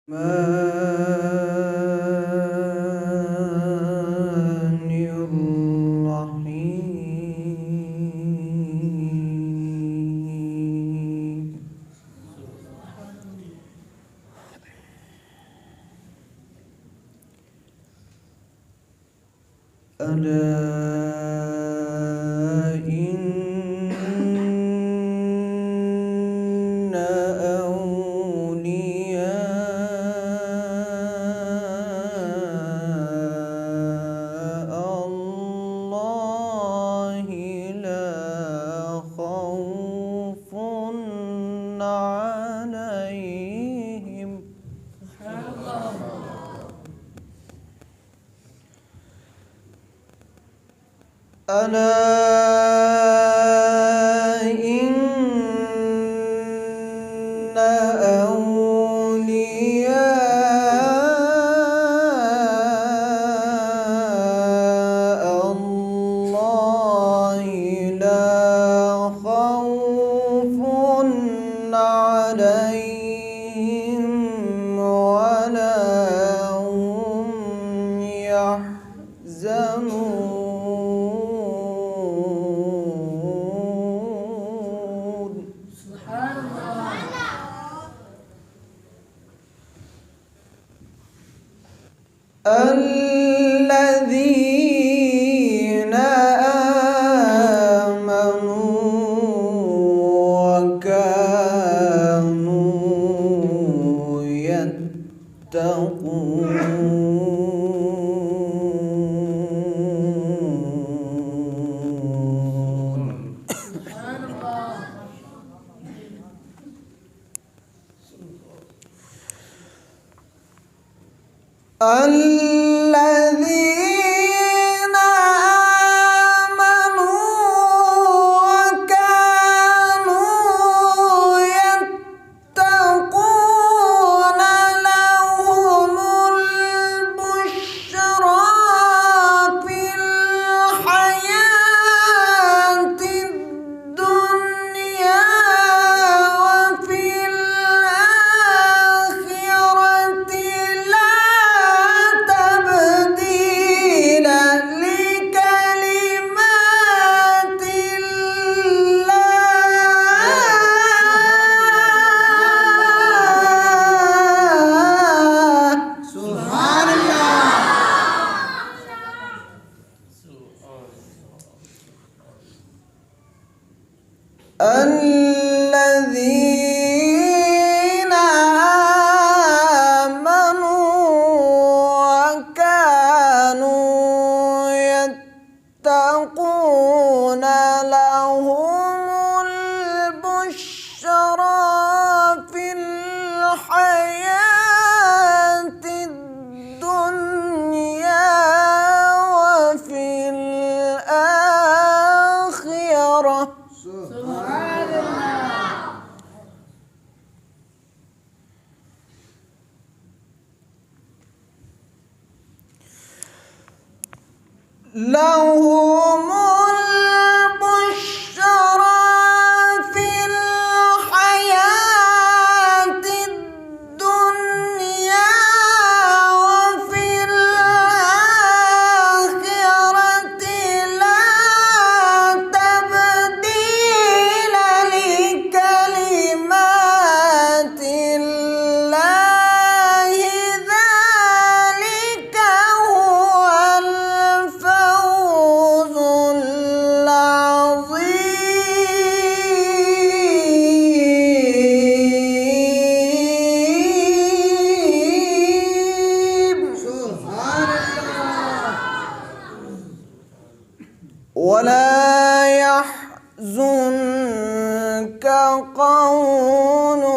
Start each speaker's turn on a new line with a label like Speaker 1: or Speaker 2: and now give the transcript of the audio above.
Speaker 1: الرحمن الرحيم ألا إن أولياء الله لا خوف عليهم ألا إن أولياء الله لا خوف عليهم ولا هم يحزنون. سبحان الله. الذين آمنوا وكانوا يتقون. الذين آمنوا وكانوا يتقون لهم البشرى في الحياة الدنيا وفي الآخرة لا تبديل لكلمات الله. سبحان الله. الذين آمنوا وكانوا يتقون لهم البشرى في الحياة الدنيا وفي الآخرة. سبحان الله. لهم البشرى في الحياة الدنيا وفي الآخرة لا تبديل لكلمات الله ذلك هو الفوز العظيم. سبحان الله. ولا يحزنك قولهم